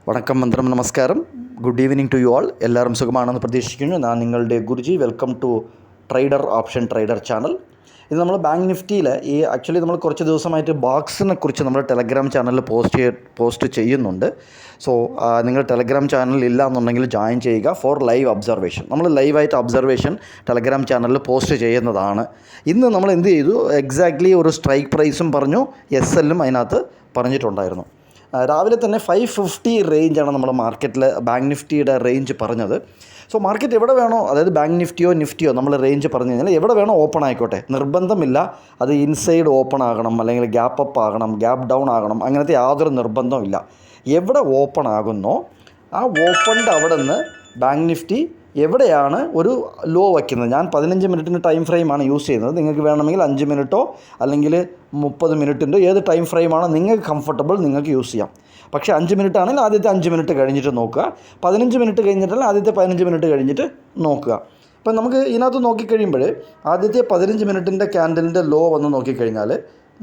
വണക്കം മന്ത്രം നമസ്കാരം. Good evening to you all. എല്ലാവരും സുഖമാണെന്ന് പ്രതീക്ഷിക്കുന്നു. ഞാൻ നിങ്ങളുടെ ഗുരുജി. Welcome to trader option trader channel. ഇത് നമ്മൾ ബാങ്ക് നിഫ്റ്റിയിൽ ആക്ച്വലി നമ്മൾ കുറച്ച് ദിവസമായിട്ട് ബോക്സിനെ കുറിച്ച് നമ്മൾ ടെലഗ്രാം ചാനലിൽ പോസ്റ്റ് ചെയ്യുന്നുണ്ട്. സോ നിങ്ങൾ ടെലഗ്രാം ചാനൽ ഇല്ല എന്നുണ്ടെങ്കിൽ ജോയിൻ ചെയ്യുക ഫോർ ലൈവ് ഒബ്സർവേഷൻ. നമ്മൾ ലൈവായിട്ട് ഒബ്സർവേഷൻ ടെലഗ്രാം ചാനലിൽ പോസ്റ്റ് ചെയ്യുന്നതാണ്. ഇന്ന് നമ്മൾ എന്ത് ചെയ്തു, എക്സാക്ട്ലി ഒരു സ്ട്രൈക്ക് പ്രൈസും പറഞ്ഞു, SLും അതിനകത്ത് പറഞ്ഞിട്ടുണ്ടായിരുന്നു. രാവിലെ തന്നെ 550 റേഞ്ചാണ് നമ്മുടെ മാർക്കറ്റിൽ ബാങ്ക് നിഫ്റ്റിയുടെ റേഞ്ച് പറഞ്ഞത്. സോ മാർക്കറ്റ് എവിടെ വേണോ, അതായത് ബാങ്ക് നിഫ്റ്റിയോ നമ്മൾ റേഞ്ച് പറഞ്ഞു കഴിഞ്ഞാൽ എവിടെ വേണോ ഓപ്പൺ ആയിക്കോട്ടെ, നിർബന്ധമില്ല അത് ഇൻസൈഡ് ഓപ്പൺ ആകണം അല്ലെങ്കിൽ ഗ്യാപ്പ് അപ്പ് ആകണം, ഗ്യാപ്പ് ഡൗൺ ആകണം, അങ്ങനത്തെ യാതൊരു നിർബന്ധവും ഇല്ല. എവിടെ ഓപ്പൺ ആകുന്നോ ആ ഓപ്പണിൻ്റെ അവിടെ നിന്ന് ബാങ്ക് നിഫ്റ്റി എവിടെയാണ് ഒരു ലോ വയ്ക്കുന്നത്. ഞാൻ 15 മിനിറ്റിൻ്റെ ടൈം ഫ്രെയിമാണ് യൂസ് ചെയ്യുന്നത്. നിങ്ങൾക്ക് വേണമെങ്കിൽ 5 മിനിറ്റോ അല്ലെങ്കിൽ 30 മിനിറ്റിൻ്റെ ഏത് ടൈം ഫ്രെയിമാണോ നിങ്ങൾക്ക് കംഫർട്ടബിൾ നിങ്ങൾക്ക് യൂസ് ചെയ്യാം. പക്ഷേ 5 മിനിറ്റ് ആണെങ്കിൽ ആദ്യത്തെ 5 മിനിറ്റ് കഴിഞ്ഞിട്ട് നോക്കുക, 15 മിനിറ്റ് കഴിഞ്ഞിട്ടാണെങ്കിൽ ആദ്യത്തെ 15 മിനിറ്റ് കഴിഞ്ഞിട്ട് നോക്കുക. ഇപ്പം നമുക്ക് ഇതിനകത്ത് നോക്കിക്കഴിയുമ്പോൾ ആദ്യത്തെ 15 മിനിറ്റിൻ്റെ ക്യാൻഡലിൻ്റെ ലോ വന്ന് നോക്കിക്കഴിഞ്ഞാൽ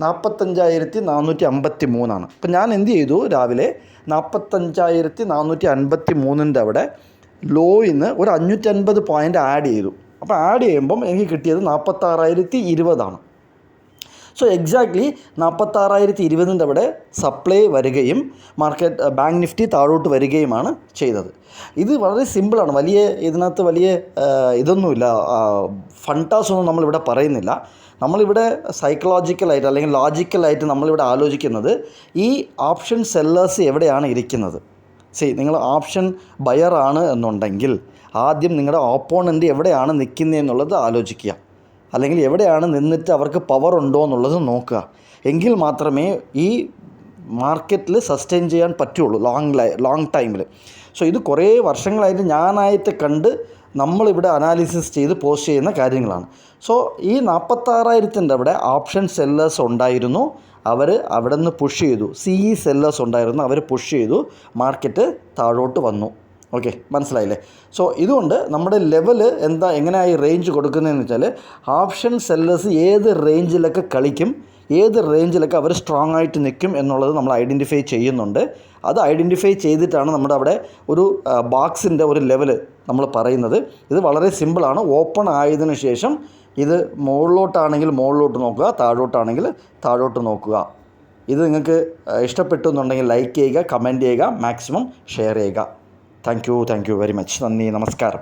45,453 ഇപ്പം ഞാൻ എന്ത് ചെയ്തു, രാവിലെ 45,453 അവിടെ ലോയിൽ നിന്ന് ഒരു 550 പോയിൻ്റ് ആഡ് ചെയ്തു. അപ്പോൾ ആഡ് ചെയ്യുമ്പം എനിക്ക് കിട്ടിയത് 46,020. സോ എക്സാക്ട്ലി 46,020 അവിടെ സപ്ലൈ വരികയും ബാങ്ക് നിഫ്റ്റി താഴോട്ട് വരികയുമാണ് ചെയ്തത്. ഇത് വളരെ സിമ്പിളാണ്. ഇതിനകത്ത് വലിയ ഇതൊന്നുമില്ല, ഫണ്ടാസൊന്നും നമ്മളിവിടെ പറയുന്നില്ല. നമ്മളിവിടെ സൈക്കോളജിക്കലായിട്ട് അല്ലെങ്കിൽ ലോജിക്കലായിട്ട് നമ്മളിവിടെ ആലോചിക്കുന്നത് ഈ ഓപ്ഷൻ സെല്ലേഴ്സ് എവിടെയാണ് ഇരിക്കുന്നത്. നിങ്ങൾ ഓപ്ഷൻ ബയറാണ് എന്നുണ്ടെങ്കിൽ ആദ്യം നിങ്ങളുടെ ഓപ്പോണൻ്റ് എവിടെയാണ് നിൽക്കുന്നതെന്നുള്ളത് ആലോചിക്കുക, അല്ലെങ്കിൽ എവിടെയാണ് നിന്നിട്ട് അവർക്ക് പവർ ഉണ്ടോ എന്നുള്ളത് നോക്കുക. എങ്കിൽ മാത്രമേ ഈ മാർക്കറ്റിൽ സസ്റ്റെയിൻ ചെയ്യാൻ പറ്റുള്ളൂ ലോങ് ടൈമിൽ. സോ ഇത് കുറേ വർഷങ്ങളായിട്ട് ഞാനായിട്ട് കണ്ട് നമ്മളിവിടെ അനാലിസിസ് ചെയ്ത് പോസ്റ്റ് ചെയ്യുന്ന കാര്യങ്ങളാണ്. സോ ഈ 46,000 അവിടെ ഓപ്ഷൻ സെല്ലേഴ്സ് ഉണ്ടായിരുന്നു, അവർ അവിടെ നിന്ന് പുഷ് ചെയ്തു. CE സെല്ലേഴ്സ് ഉണ്ടായിരുന്നു, അവർ പുഷ് ചെയ്തു, മാർക്കറ്റ് താഴോട്ട് വന്നു. ഓക്കെ, മനസ്സിലായില്ലേ? സോ ഇതുകൊണ്ട് നമ്മുടെ ലെവൽ എങ്ങനെയായി റേഞ്ച് കൊടുക്കുന്നതെന്ന് വെച്ചാൽ ഓപ്ഷൻ സെല്ലേഴ്സ് ഏത് റേഞ്ചിലൊക്കെ കളിക്കും, ഏത് റേഞ്ചിലൊക്കെ അവർ സ്ട്രോങ് ആയിട്ട് നിൽക്കും എന്നുള്ളത് നമ്മൾ ഐഡൻറ്റിഫൈ ചെയ്യുന്നുണ്ട്. അത് ഐഡൻറ്റിഫൈ ചെയ്തിട്ടാണ് നമ്മുടെ അവിടെ ഒരു ബോക്സിൻ്റെ ഒരു ലെവൽ നമ്മൾ പറയുന്നത്. ഇത് വളരെ സിമ്പിളാണ്. ഓപ്പൺ ആയതിനു ശേഷം ഇത് മുകളിലോട്ടാണെങ്കിൽ മുകളിലോട്ട് നോക്കുക, താഴോട്ടാണെങ്കിൽ താഴോട്ട് നോക്കുക. ഇത് നിങ്ങൾക്ക് ഇഷ്ടപ്പെട്ടു എന്നുണ്ടെങ്കിൽ ലൈക്ക് ചെയ്യുക, കമൻറ്റ് ചെയ്യുക, മാക്സിമം ഷെയർ ചെയ്യുക. Thank you very much. നന്ദി, നമസ്കാരം.